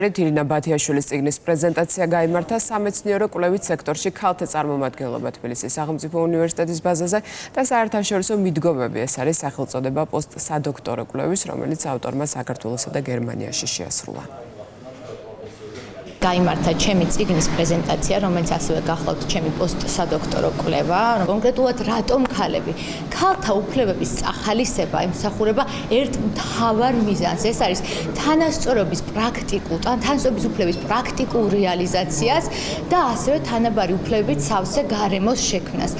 Ირინა ბათიაშვილის წიგნის პრეზენტაცია გაიმართა სამეცნიერო კვლევით სექტორში ქალთა წარმომადგენლობა თბილისის სახელმწიფო უნივერსიტეტის ბაზაზე და საერთაშორისო მიდგომები. ეს არის სახელწოდება პოსტსადოქტორო კვლევის, რომელიც ავტორმა საქართველოსა და გერმანიაში შეასრულა. Გაიმართა ჩემი წიგნის პრეზენტაცია, რომელიც ასევე გახლავთ ჩემი პოსტსადოქტორო კვლევა. კონკრეტულად რატომ ქალები? ქალთა უფლებების წახალისება ემსახურება ერთ მთავარ მიზანს. ეს არის თანასწორობის თანასწორობის უფლების პრაქტიკულ რეალიზაციას და ასევე თანაბარი უფლებებით სავსე გარემოს შექმნას.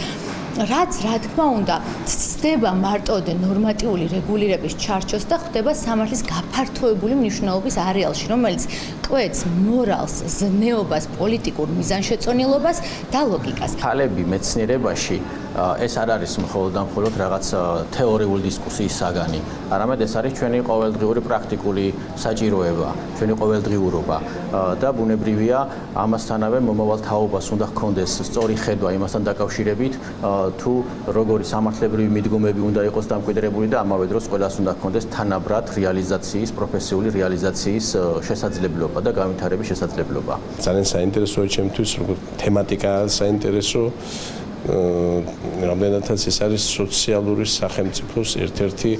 რაც რა თქმა უნდა ცდება მარტოდ ნორმატიული რეგულირების ჩარჩოს და ხდება სამართლის გაფართოებული მნიშვნელობის არეალში, რომელიც კვეთს მორალს, ზნეობას, პოლიტიკურ მიზანშეწონილობას და ლოგიკას. ქალები მეცნიერებაში ეს არ არის მხოლოდ და მხოლოდ რაღაც თეორიული დისკუსიის საგანი, არამედ ეს არის ჩვენი ყოველდღიური პრაქტიკული საჭიროება, ჩვენი ყოველდღიურობა და ბუნებრივია ამასთანავე მომავალ თაობას უნდა ჰქონდეს სწორი ხედვა იმასთან დაკავშირებით, თუ როგორი სამართლებრივი მიდგომები უნდა იყოს დამკვიდრებული და ამავე დროს ყველას უნდა ჰქონდეს თანაბრად რეალიზაციის, პროფესიული რეალიზაციის შესაძლებლობა და განვითარების შესაძლებლობა. ძალიან საინტერესოა ჩემთვის, როგორც თემატიკა საინტერესო. რამდენადაც ეს არის სოციალური სახელმწიფოს ერთ-ერთი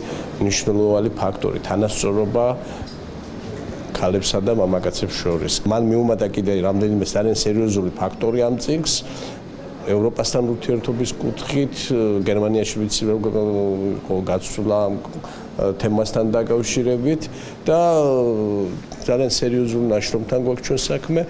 მნიშვნელოვანი ფაქტორი, თანასწორობა ქალებსა და მამაკაცებს შორის. მან მიუმატა კიდე რამდენიმე ძალიან სერიოზული ფაქტორი ამ წიგნს. ევროპასთან ურთიერთობის კუთხით, გერმანიაში ვიცი რომ გაცვლა თემასთან დაკავშირებით და ძალიან სერიოზულ ნაშრომთან გვაქვს ჩვენ საქმე.